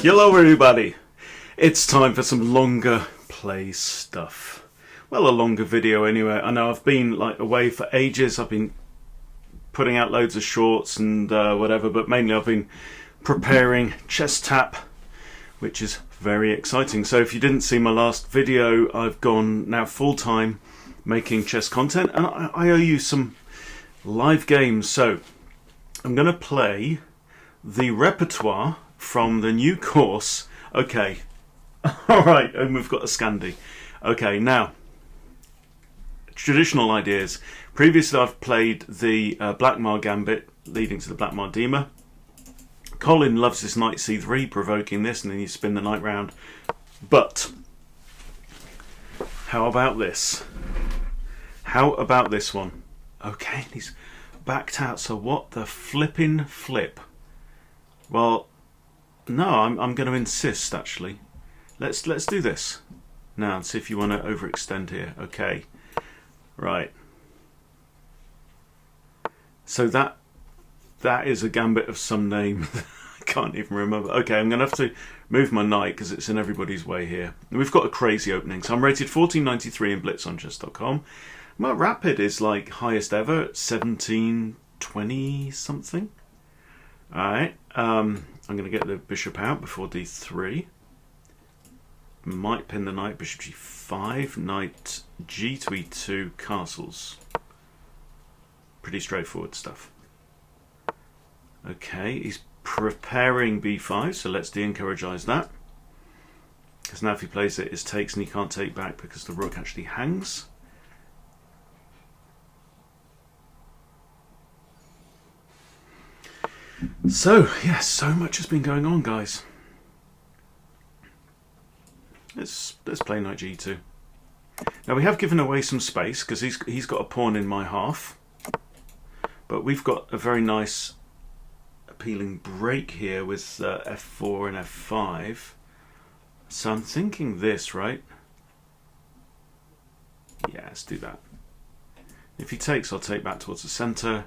Hello everybody, it's time for some longer play stuff. Well, a longer video anyway. I know I've been away for ages. I've been putting out loads of shorts and whatever, but mainly I've been preparing CHESSTAP, which is very exciting. So if you didn't see my last video, I've gone now full-time making chess content, and I owe you some live games. So I'm going to play the repertoire from the new course. Okay, alright, and we've got a Scandi. Okay, now, traditional ideas. Previously I've played the Blackmar Gambit leading to the Blackmar Dema. Colin loves this knight c3, provoking this, and then you spin the knight round. But how about this? How about this one? Okay, he's backed out, so what the flipping flip? Well, no, I'm going to insist actually. Let's do this now and see if you want to overextend here. Okay, right. So that is a gambit of some name. I can't even remember. Okay, I'm going to have to move my knight because it's in everybody's way here. We've got a crazy opening. So I'm rated 1493 in Blitz on chess.com. My rapid is like highest ever at 1720 something. Alright, I'm going to get the bishop out before d3. Might pin the knight, bishop g5, knight g to e2, castles. Pretty straightforward stuff. Okay, he's preparing b5, so let's de-encourage that. Because now if he plays it, it takes and he can't take back because the rook actually hangs. So, yeah, so much has been going on, guys. Let's play knight g2. Now we have given away some space because he's got a pawn in my half, but we've got a very nice appealing break here with f4 and f5. So I'm thinking this, right? Yeah, let's do that. If he takes, I'll take back towards the center,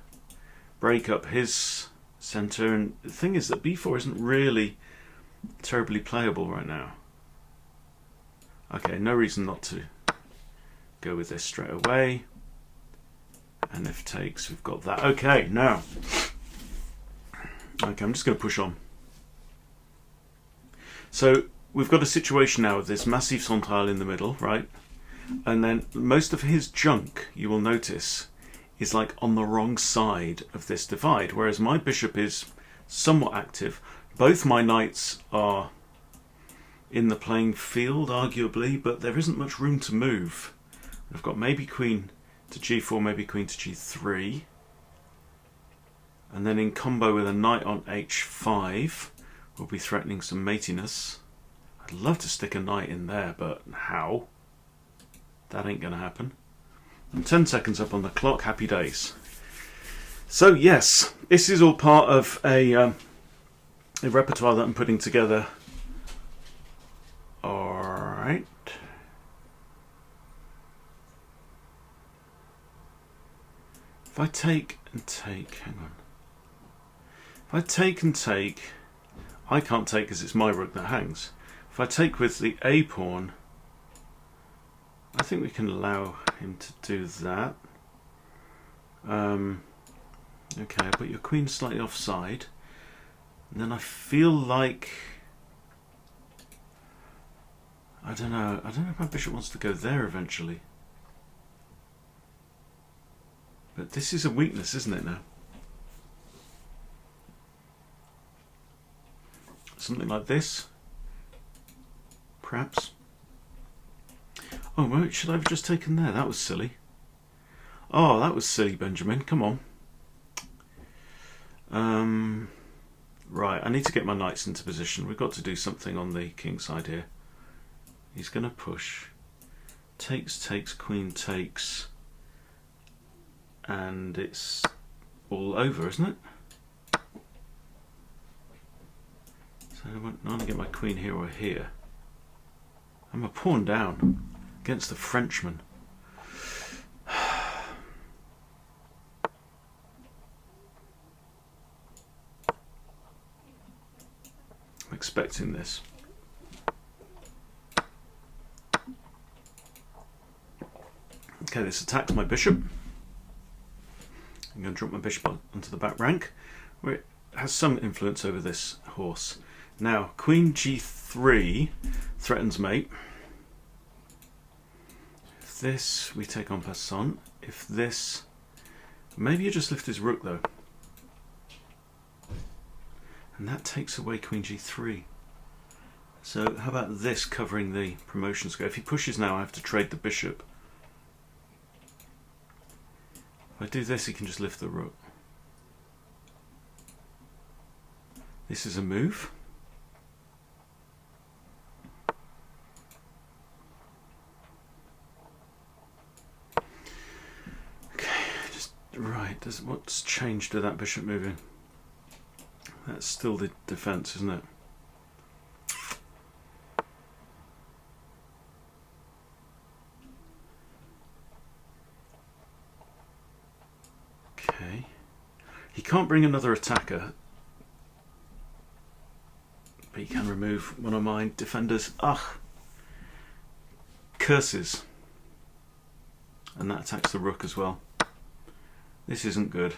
break up his center, and the thing is that b4 isn't really terribly playable right now. Okay, no reason not to go with this straight away. And if takes, we've got that. Okay, now. Okay, I'm just going to push on. So we've got a situation now with this massive central in the middle, right? And then most of his junk, you will notice, is like on the wrong side of this divide, whereas my bishop is somewhat active. Both my knights are in the playing field, arguably, but there isn't much room to move. I've got maybe queen to g4, maybe queen to g3, and then in combo with a knight on h5, we'll be threatening some matiness. I'd love to stick a knight in there, but how? That ain't gonna happen. And 10 seconds up on the clock, happy days. So yes, this is all part of a repertoire that I'm putting together. Alright. If I take and take, hang on. If I take and take, I can't take because it's my rook that hangs. If I take with the A pawn, I think we can allow him to do that. Okay, I put your queen slightly offside, and then I feel like I don't know if my bishop wants to go there eventually. But this is a weakness, isn't it now? Something like this, perhaps. Oh, well, should I have just taken there? That was silly. Oh, that was silly, Benjamin. Come on. Right, I need to get my knights into position. We've got to do something on the king side here. He's going to push. Takes, takes, queen takes. And it's all over, isn't it? So I want to get my queen here or here. I'm a pawn down against the Frenchman. expecting this. Okay, this attacks my bishop. I'm going to drop my bishop onto the back rank, where it has some influence over this horse. Now, queen g3 threatens mate. If this, we take en passant. If this, maybe you just lift his rook though. And that takes away queen g3. So how about this covering the promotion square? If he pushes now, I have to trade the bishop. If I do this, he can just lift the rook. This is a move. Okay, just right. What's changed with that bishop moving? That's still the defense, isn't it? Okay. He can't bring another attacker, but he can remove one of my defenders. Ugh. Curses. And that attacks the rook as well. This isn't good.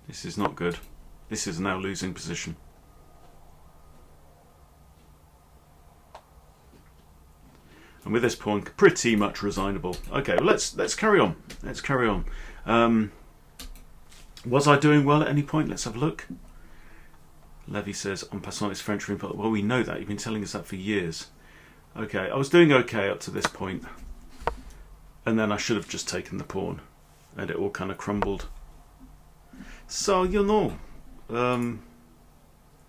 This is not good. This is now losing position. And with this pawn, pretty much resignable. Okay, well, let's carry on. Let's carry on. Was I doing well at any point? Let's have a look. Levy says, en passant is French repertoire. Well, we know that. You've been telling us that for years. Okay, I was doing okay up to this point. And then I should have just taken the pawn. And it all kind of crumbled. So, you know,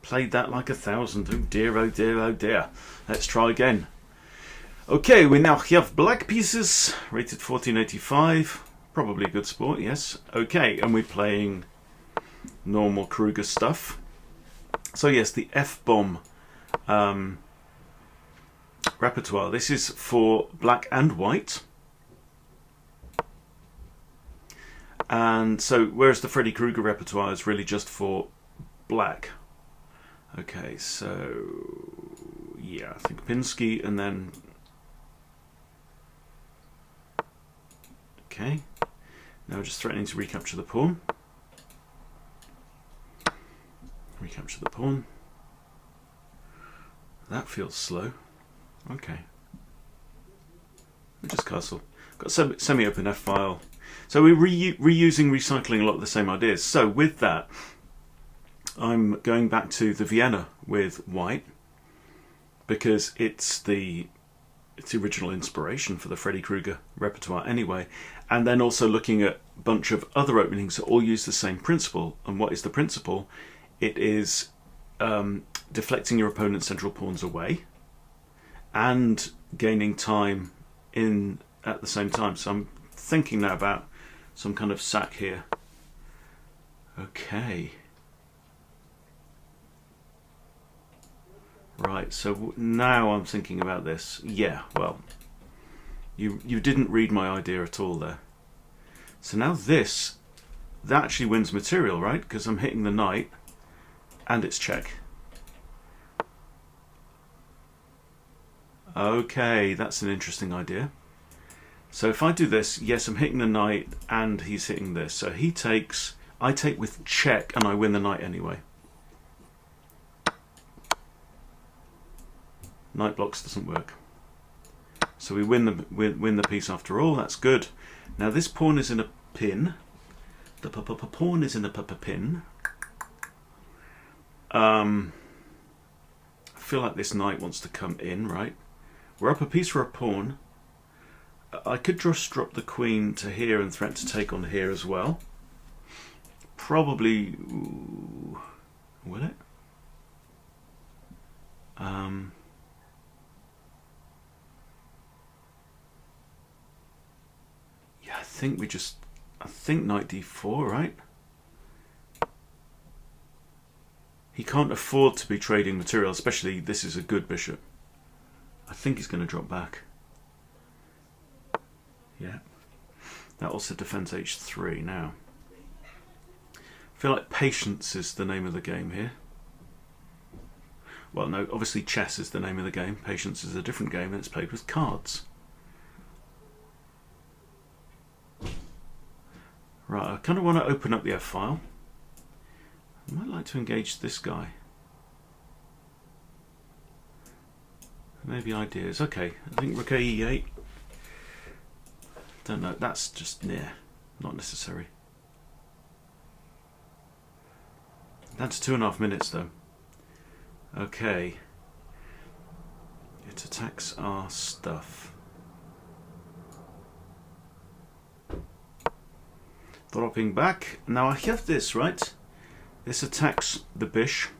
played that like 1,000. Oh dear, oh dear, oh dear. Let's try again. Okay, we now have black pieces, rated 1485. Probably a good sport, yes. Okay, and we're playing normal Kruger stuff. So yes, the F-bomb repertoire. This is for black and white. And so, whereas the Freddy Krueger repertoire is really just for black. Okay, so yeah, I think Pinsky and then... Okay, now we're just threatening to recapture the pawn. Recapture the pawn. That feels slow. Okay. We just castle. Got semi-open f-file. So we're reusing, recycling a lot of the same ideas. So with that, I'm going back to the Vienna with white because it's the original inspiration for the Freddy Krueger repertoire anyway. And then also looking at a bunch of other openings that all use the same principle. And what is the principle? It is deflecting your opponent's central pawns away and gaining time in at the same time. So I'm thinking now about some kind of sack here. Okay. Right, so now I'm thinking about this. Yeah, well, you didn't read my idea at all there. So now that actually wins material, right? Because I'm hitting the knight and it's check. Okay, that's an interesting idea. So if I do this, yes, I'm hitting the knight and he's hitting this. So he takes, I take with check and I win the knight anyway. Knight blocks doesn't work. So we win the piece after all, that's good. Now this pawn is in a pin. The pawn is in a pin. I feel like this knight wants to come in, right? We're up a piece for a pawn. I could just drop the queen to here and threaten to take on here as well. Probably... Ooh, will it? Yeah, I think knight d4, right? He can't afford to be trading material, especially this is a good bishop. I think he's going to drop back. Yeah. That also defends h3 now. I feel like patience is the name of the game here. Well, no, obviously chess is the name of the game. Patience is a different game and it's played with cards. Right, I kind of want to open up the F file. I might like to engage this guy. Maybe ideas. Okay, I think rook e8. Don't know, that's just near, not necessary. That's 2.5 minutes though. Okay. It attacks our stuff. Dropping back. Now I have this, right? This attacks the bish.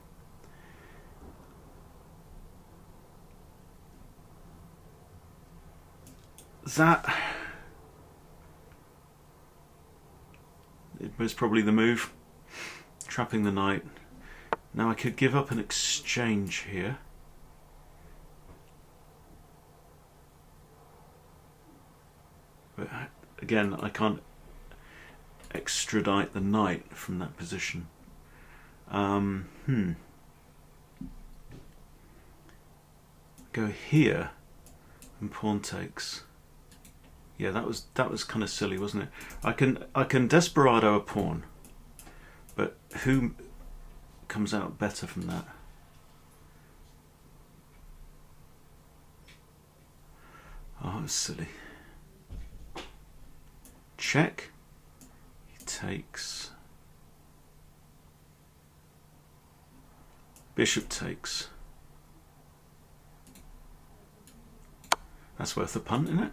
That it was probably the move. Trapping the knight. Now I could give up an exchange here. But again, I can't extradite the knight from that position. Go here and pawn takes. Yeah, that was kind of silly, wasn't it? I can desperado a pawn, but who comes out better from that? Oh, it was silly. Check. He takes. Bishop takes. That's worth a punt, isn't it?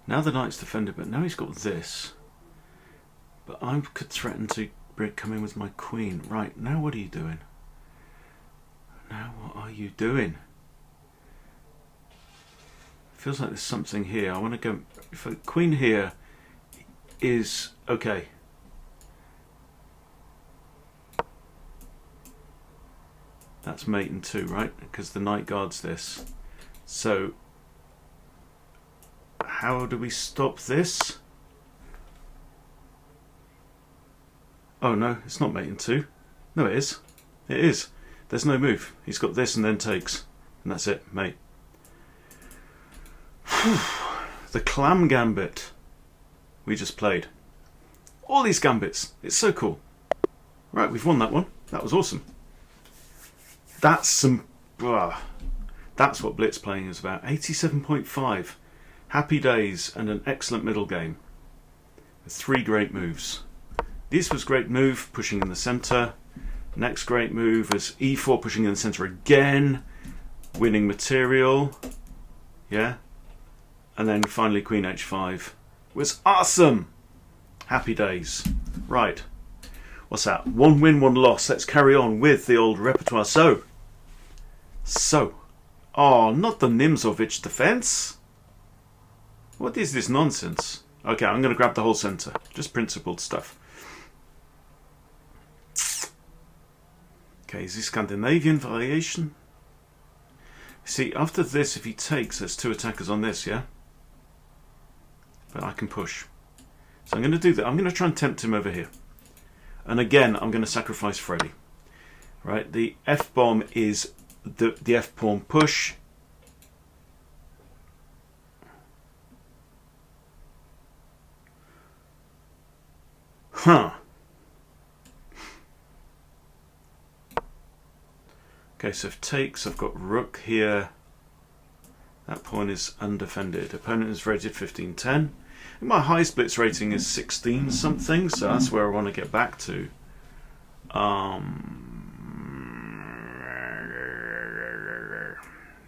Now the knight's defended, but now he's got this. But I could threaten to come in with my queen. Right, now what are you doing? Now what are you doing? Feels like there's something here. I want to go... If a queen here is... Okay. That's mate in 2, right? Because the knight guards this. So... How do we stop this? Oh no, it's not mate in 2. No, it is. It is. There's no move. He's got this and then takes. And that's it, mate. The clam gambit we just played. All these gambits. It's so cool. Right, we've won that one. That was awesome. That's some... that's what Blitz playing is about. 87.5. Happy days and an excellent middle game. With 3 great moves. This was great move, pushing in the centre. Next great move was e4, pushing in the centre again. Winning material. Yeah. And then finally queen h5. Was awesome! Happy days. Right. What's that? 1 win, 1 loss. Let's carry on with the old repertoire. So. Oh, not the Nimzovich defence. What is this nonsense? Okay, I'm going to grab the whole centre. Just principled stuff. Okay, is this Scandinavian variation? See, after this, if he takes, there's 2 attackers on this, yeah? But I can push. So I'm going to do that. I'm going to try and tempt him over here. And again, I'm going to sacrifice Freddy. Right, the F-bomb is the F-pawn push. Huh. Okay, so if takes, I've got rook here. That pawn is undefended. Opponent is rated 1510. And my highest blitz rating is 16 something, so that's where I want to get back to.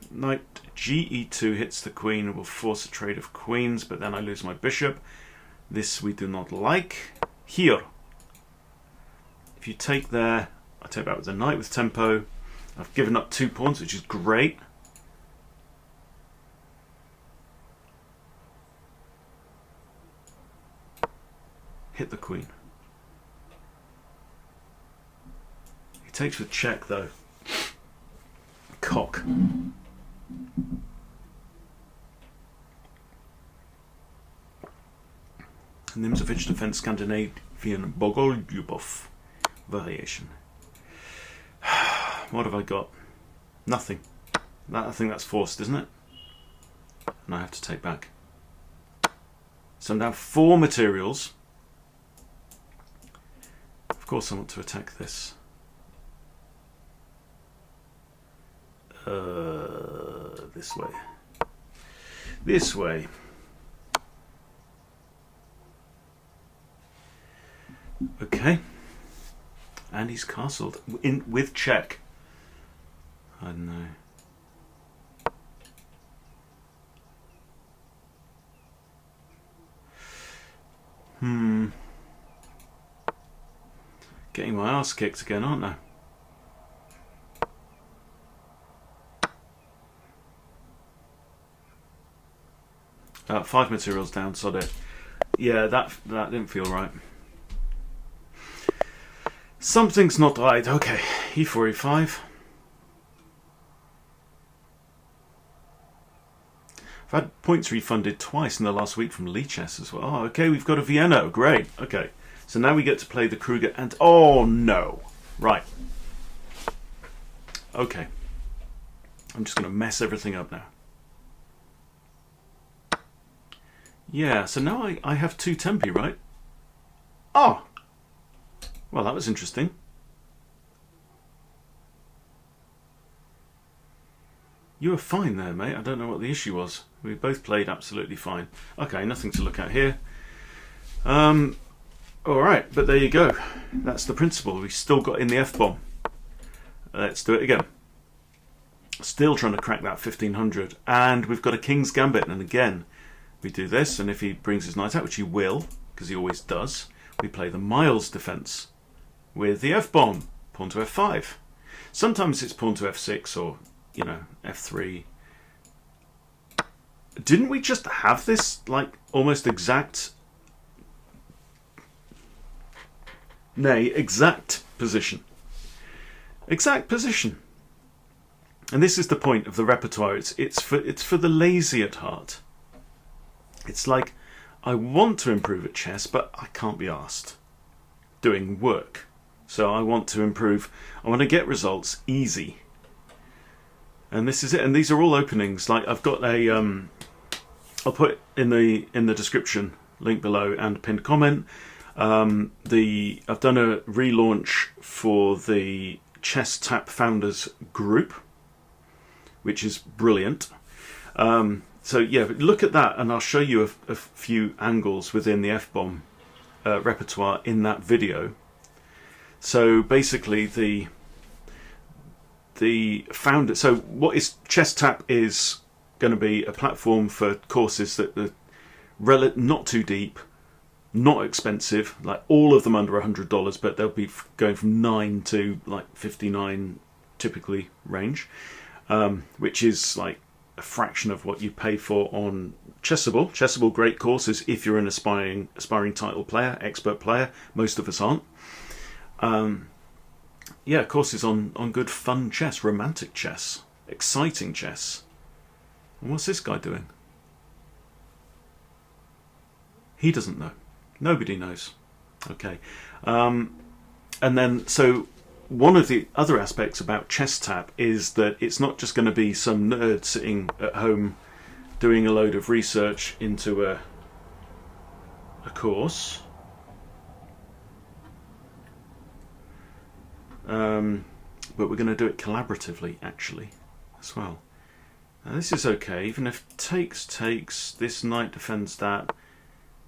Knight ge2 hits the queen and will force a trade of queens, but then I lose my bishop. This we do not like. Here. If you take there, I take back with the knight with tempo. I've given up 2 pawns, which is great. Hit the queen. He takes with check though. Cock. Nimzovich Defense Scandinavian Bogoljubov variation. What have I got? Nothing. I think that's forced, isn't it? And I have to take back. So I'm down 4 materials. Of course I want to attack this. This way. This way. Okay. And he's castled in with check. I don't know. Getting my ass kicked again, aren't I? Five materials down, sod it. Yeah, that didn't feel right. Something's not right. Okay, e4, e5. I've had points refunded twice in the last week from Lichess as well. Oh, okay, we've got a Vienna. Great. Okay, so now we get to play the Kruger and... Oh, no. Right. Okay. I'm just going to mess everything up now. Yeah, so now I have 2 tempi, right? Oh! Well, that was interesting. You were fine there, mate. I don't know what the issue was. We both played absolutely fine. Okay, nothing to look at here. Alright, but there you go. That's the principle. We still got in the F-bomb. Let's do it again. Still trying to crack that 1500. And we've got a King's Gambit. And again, we do this. And if he brings his knight out, which he will, because he always does, we play the Miles defense with the F-bomb. Pawn to F5. Sometimes it's pawn to F6 or, you know, F3. Didn't we just have this, like, almost exact... Nay, exact position. Exact position. And this is the point of the repertoire. It's for the lazy at heart. It's like, I want to improve at chess, but I can't be asked doing work. So I want to improve. I want to get results easy. And this is it. And these are all openings. Like, I've got a I'll put in the description, link below and pinned comment. I've done a relaunch for the CHESSTAP founders group, which is brilliant. So yeah, look at that, and I'll show you a few angles within the F-bomb repertoire in that video. So basically, the founder. So what is CHESSTAP is going to be a platform for courses that are not too deep, not expensive, like all of them under $100, but they'll be going from 9 to like 59 typically range, which is like a fraction of what you pay for on Chessable. Chessable, great courses if you're an aspiring title player, expert player. Most of us aren't. Yeah, courses on good fun chess, romantic chess, exciting chess. And what's this guy doing? He doesn't know. Nobody knows. Okay. And then, so one of the other aspects about CHESSTAP is that it's not just going to be some nerd sitting at home doing a load of research into a course. But we're going to do it collaboratively, actually, as well. Now, this is okay. Even if takes, this knight defends that.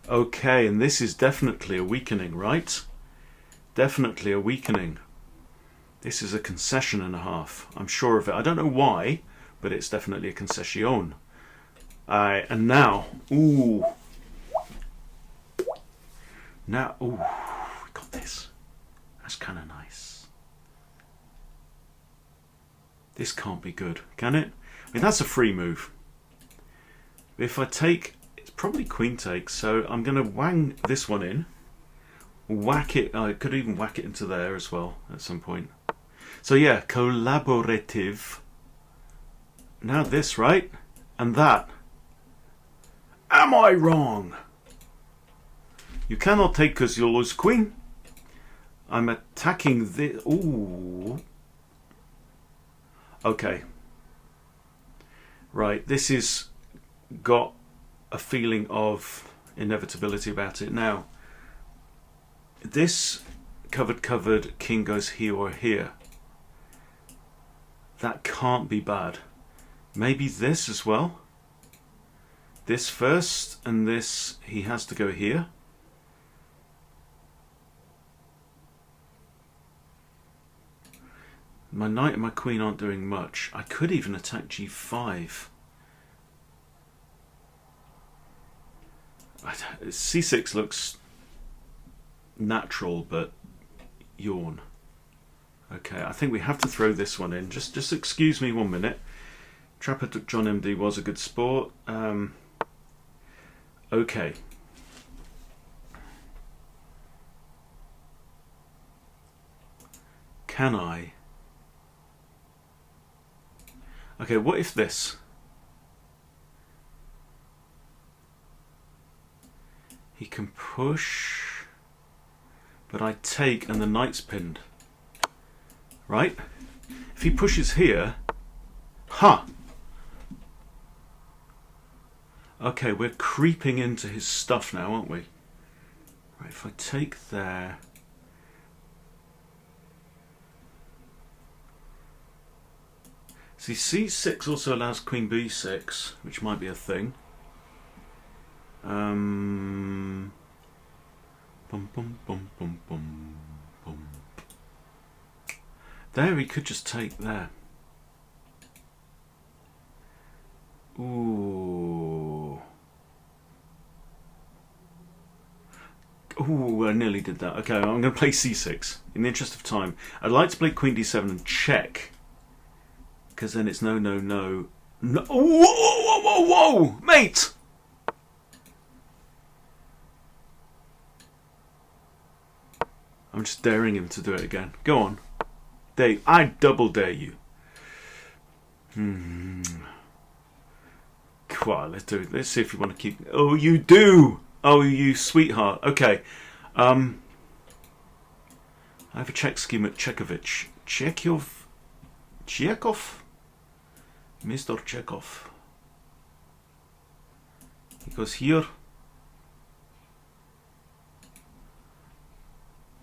Okay, and this is definitely a weakening, right? Definitely a weakening. This is a concession and a half. I'm sure of it. I don't know why, but it's definitely a concession. And now, ooh. Now, ooh, we got this. That's kind of nice. This can't be good, can it? I mean, that's a free move. If I take, it's probably queen takes, so I'm going to wang this one in. Whack it, I could even whack it into there as well at some point. So yeah, collaborative. Now this, right? And that. Am I wrong? You cannot take because you'll lose queen. I'm attacking the... Ooh. Okay. Right, this is got a feeling of inevitability about it. Now, this covered king goes here or here. That can't be bad. Maybe this as well. This first, and this, he has to go here. My knight and my queen aren't doing much. I could even attack g5. C6 looks natural, but yawn. Okay, I think we have to throw this one in. Just excuse me 1 minute. Trapper John MD was a good sport. Okay. Can I? Okay, what if this? He can push, but I take and the knight's pinned. Right? If he pushes here, ha! Okay, we're creeping into his stuff now, aren't we? Right, if I take there... See, c6 also allows queen b6, which might be a thing. Bum, bum, bum, bum, bum, bum. There, he could just take there. Ooh. Ooh, I nearly did that. Okay, I'm going to play c6 in the interest of time. I'd like to play queen d7 and check, because then it's no, no, no, no. Whoa, whoa, whoa, whoa, whoa, mate! I'm just daring him to do it again. Go on. I double dare you. Come on, let's do it. Let's see if you want to keep... Oh, you do! Oh, you sweetheart. Okay. I have a check scheme at Chekovich. Chekhov? Mr. Chekhov. He goes here.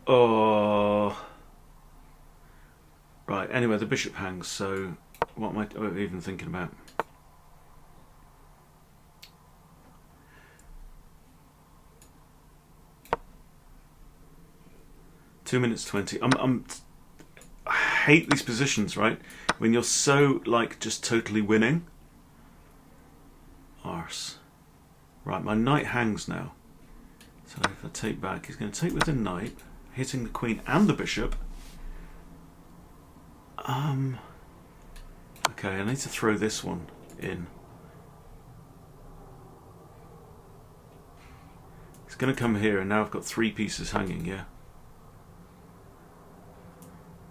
Oh. Right, anyway, the bishop hangs, so what am I even thinking about? Two minutes 20. I hate these positions, right? When you're so, like, just totally winning. Arse. Right, my knight hangs now. So if I take back, he's going to take with the knight, hitting the queen and the bishop. Okay, I need to throw this one in. It's going to come here, and now I've got 3 pieces hanging, yeah.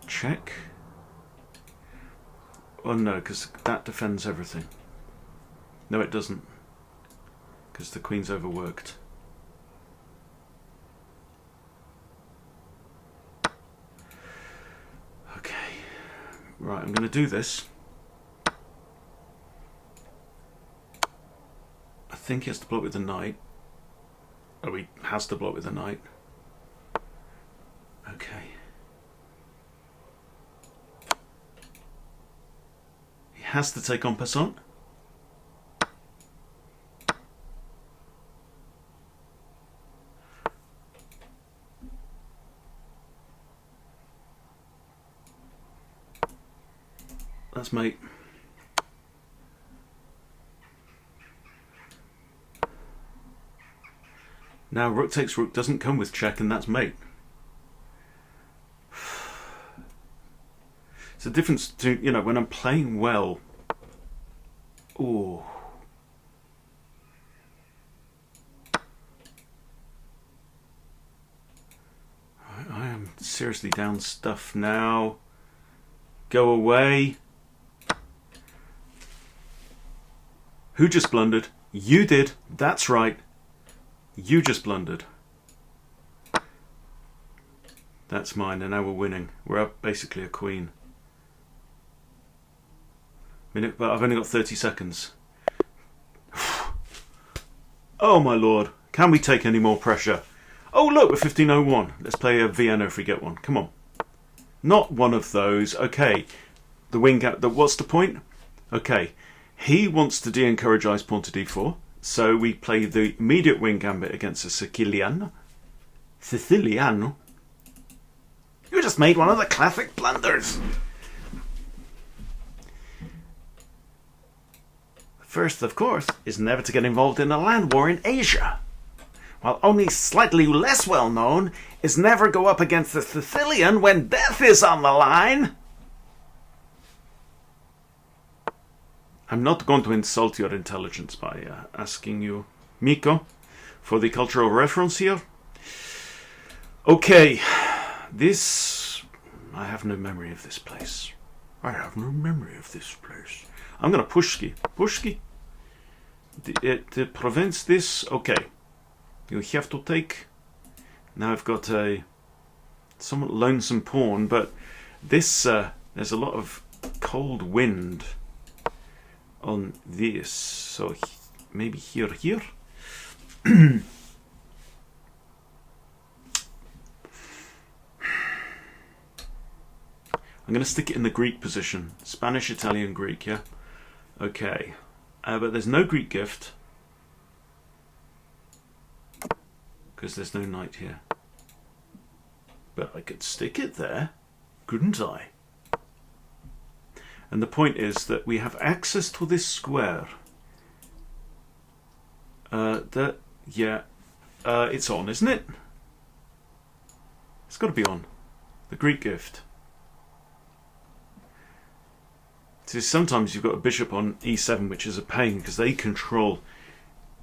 Check. Oh no, because that defends everything. No, it doesn't. Because the queen's overworked. Okay. Right, I'm going to do this. I think he has to block with the knight. Oh, he has to block with the knight. Okay. He has to take en passant. That's mate. Now rook takes rook doesn't come with check, and that's mate. It's the difference between, you know, when I'm playing well. Ooh. I am seriously down stuff now. Go away. Who just blundered? You did. That's right. You just blundered. That's mine, and now we're winning. We're up basically a queen. Minute, but I've only got 30 seconds. Oh my lord. Can we take any more pressure? Oh look, we're 1501. Let's play a Vienna if we get one. Come on. Not one of those. Okay. The wing gap. What's the point? Okay. He wants to de-encourage Ice pawn to d4. So we play the immediate wing gambit against a Siciliano. Siciliano? You just made one of the classic blunders. First, of course, is never to get involved in a land war in Asia. While only slightly less well known is never go up against the Sicilian when death is on the line. I'm not going to insult your intelligence by asking you, Miko, for the cultural reference here. Okay, this... I have no memory of this place. I have no memory of this place. I'm going to pushki. Pushki? It prevents this. Okay. You have to take... Now I've got a somewhat lonesome pawn, but this... there's a lot of cold wind on this. So maybe here. I'm going to stick it in the Greek position. Spanish, Italian, Greek, yeah? Okay. But there's no Greek gift. Because there's no knight here. But I could stick it there, couldn't I? And the point is that we have access to this square. It's on, isn't it? It's got to be on. The Greek gift. So sometimes you've got a bishop on e7, which is a pain because they control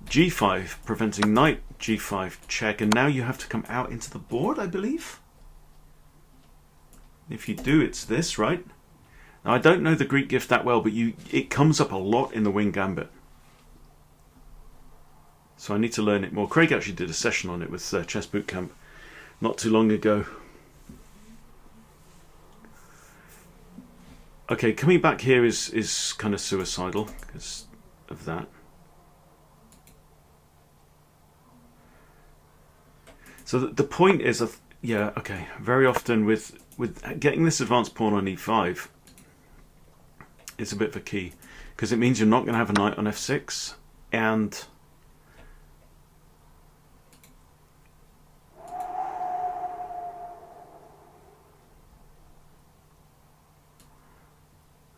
g5, preventing knight g5 check, and now you have to come out into the board, I believe. If you do, it's this, right? Now I don't know the Greek gift that well, but it comes up a lot in the wing gambit. So I need to learn it more. Craig actually did a session on it with Chess Bootcamp not too long ago. Okay, coming back here is kind of suicidal because of that. So the point is, yeah, okay, very often with getting this advanced pawn on e5, it's a bit of a key because it means you're not going to have a knight on f6, and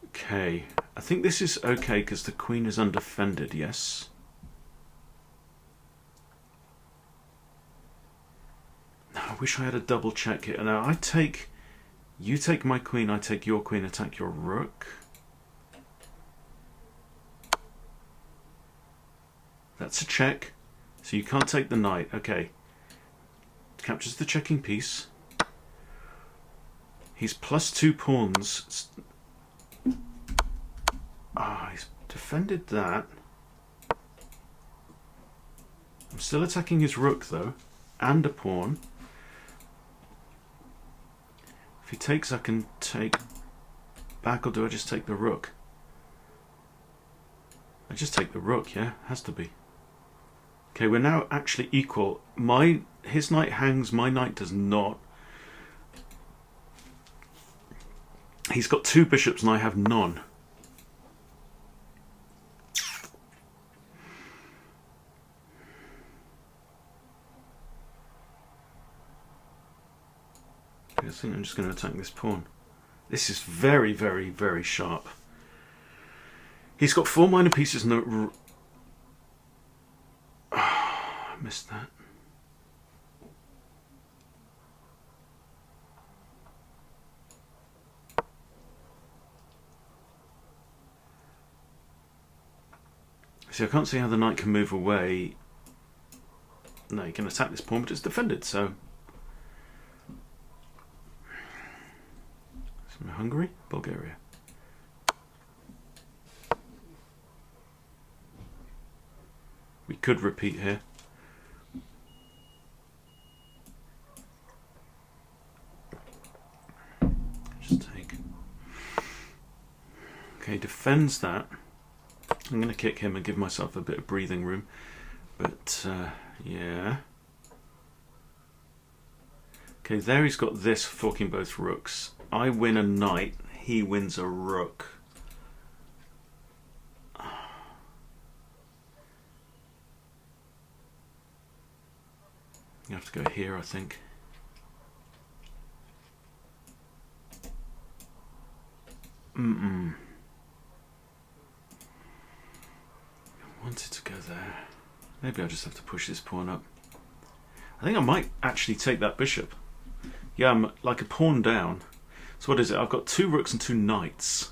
okay, I think this is okay because the queen is undefended, yes. I wish I had a double check here. Now you take my queen, I take your queen, attack your rook. That's a check, so you can't take the knight. Okay, captures the checking piece. He's +2 pawns. He's defended that. I'm still attacking his rook though, and a pawn. If he takes, I can take back, or do I just take the rook? I just take the rook, yeah? Has to be. Okay, we're now actually equal. His knight hangs, my knight does not. He's got 2 bishops and I have none. I think I'm just going to attack this pawn. This is very, very, very sharp. He's got 4 minor pieces. No, I missed that. See, I can't see how the knight can move away. No, you can attack this pawn, but it's defended, so... Hungary? Bulgaria. We could repeat here. defends that. I'm going to kick him and give myself a bit of breathing room. But, yeah. Okay, there he's got this forking both rooks. I win a knight, he wins a rook. You have to go here, I think. I wanted to go there. Maybe I just have to push this pawn up. I think I might actually take that bishop. Yeah, I'm like a pawn down. So what is it? I've got 2 rooks and 2 knights.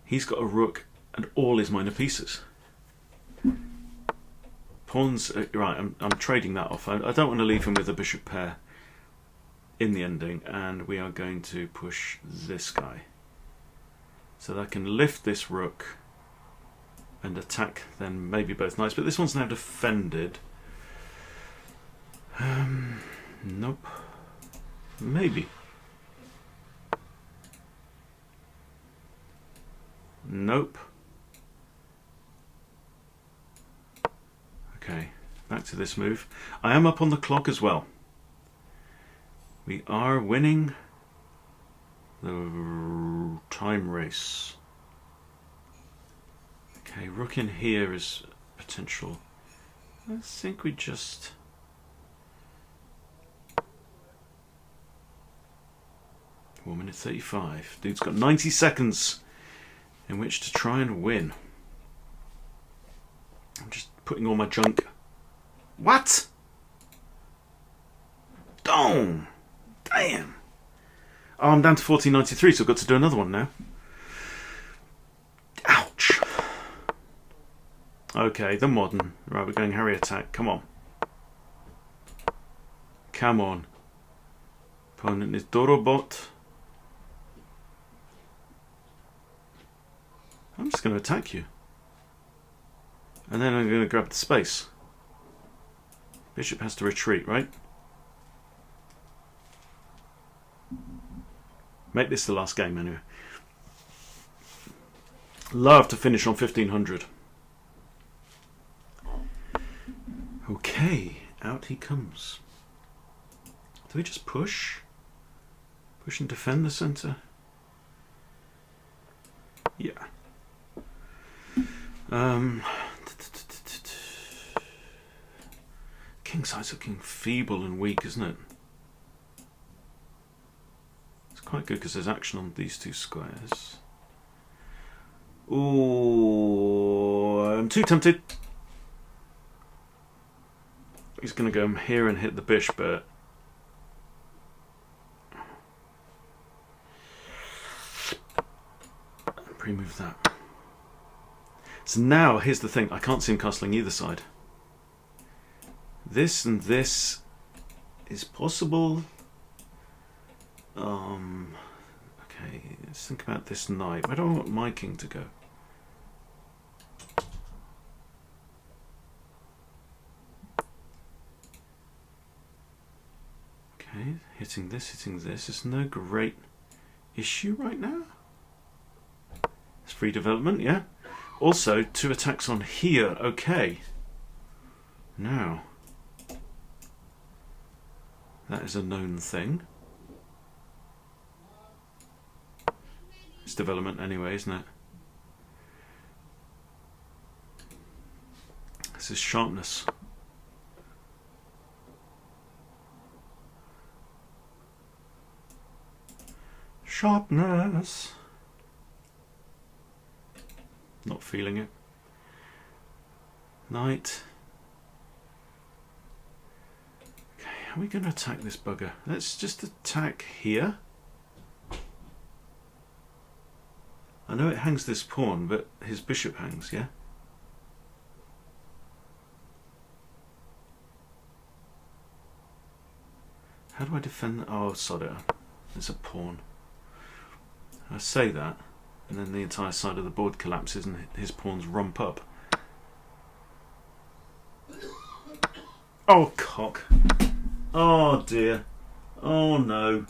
He's got a rook and all his minor pieces. Pawns, right, I'm trading that off. I don't want to leave him with a bishop pair in the ending, and we are going to push this guy. So that I can lift this rook and attack then maybe both knights, but this one's now defended. Nope. Maybe. Nope. Okay, back to this move. I am up on the clock as well. We are winning the time race. Okay, rook in here is potential. I think we just... 1:35. Dude's got 90 seconds in which to try and win. I'm just putting all my junk. What? Damn. Damn. Oh, I'm down to 1493, so I've got to do another one now. Ouch. Okay, the modern. Right, we're going Harry attack. Come on. Come on. Opponent is Dorobot. I'm just going to attack you. And then I'm going to grab the space. Bishop has to retreat, right? Make this the last game anyway. Love to finish on 1500. Okay, out he comes. Do we just push? Push and defend the center? Yeah. King side's looking feeble and weak, isn't it? It's quite good because there's action on these 2 squares. Ooh, I'm too tempted. He's going to go here and hit the bishop, but pre-move that. So now, here's the thing. I can't see him castling either side. This and this is possible. Okay, let's think about this knight. Where do I want my king to go? Okay, hitting this. It's no great issue right now. It's free development, yeah. Also, 2 attacks on here. Okay. Now, that is a known thing. It's development anyway, isn't it? This is sharpness. Sharpness. Not feeling it. Knight. Okay, how are we going to attack this bugger? Let's just attack here. I know it hangs this pawn, but his bishop hangs, yeah? How do I defend? Oh, sod it. It's a pawn. I say that, and then the entire side of the board collapses and his pawns rump up. Oh, cock. Oh, dear. Oh, no.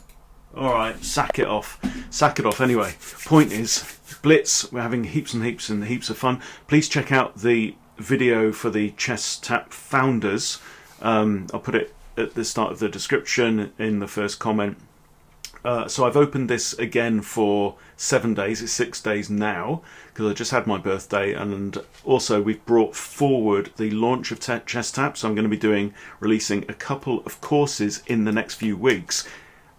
Alright, sack it off. Sack it off anyway. Point is, Blitz, we're having heaps and heaps and heaps of fun. Please check out the video for the CHESSTAP founders. I'll put it at the start of the description in the first comment. So I've opened this again for 7 days. It's 6 days now because I just had my birthday, and also we've brought forward the launch of CHESSTAP, so I'm going to be releasing a couple of courses in the next few weeks.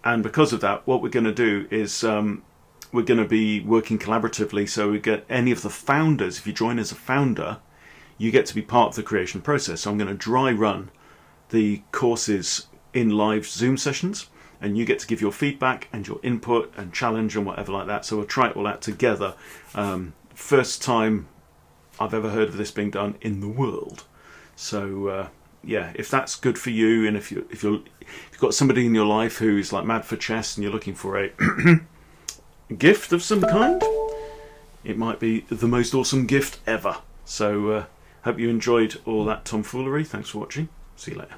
And because of that, what we're going to do is we're going to be working collaboratively, so we get any of the founders. If you join as a founder, you get to be part of the creation process. So I'm going to dry run the courses in live Zoom sessions, and you get to give your feedback and your input and challenge and whatever like that. So we'll try it all out together. First time I've ever heard of this being done in the world. So yeah, if that's good for you, and if you've got somebody in your life who's like mad for chess and you're looking for a gift of some kind, it might be the most awesome gift ever. So hope you enjoyed all that tomfoolery. Thanks for watching. See you later.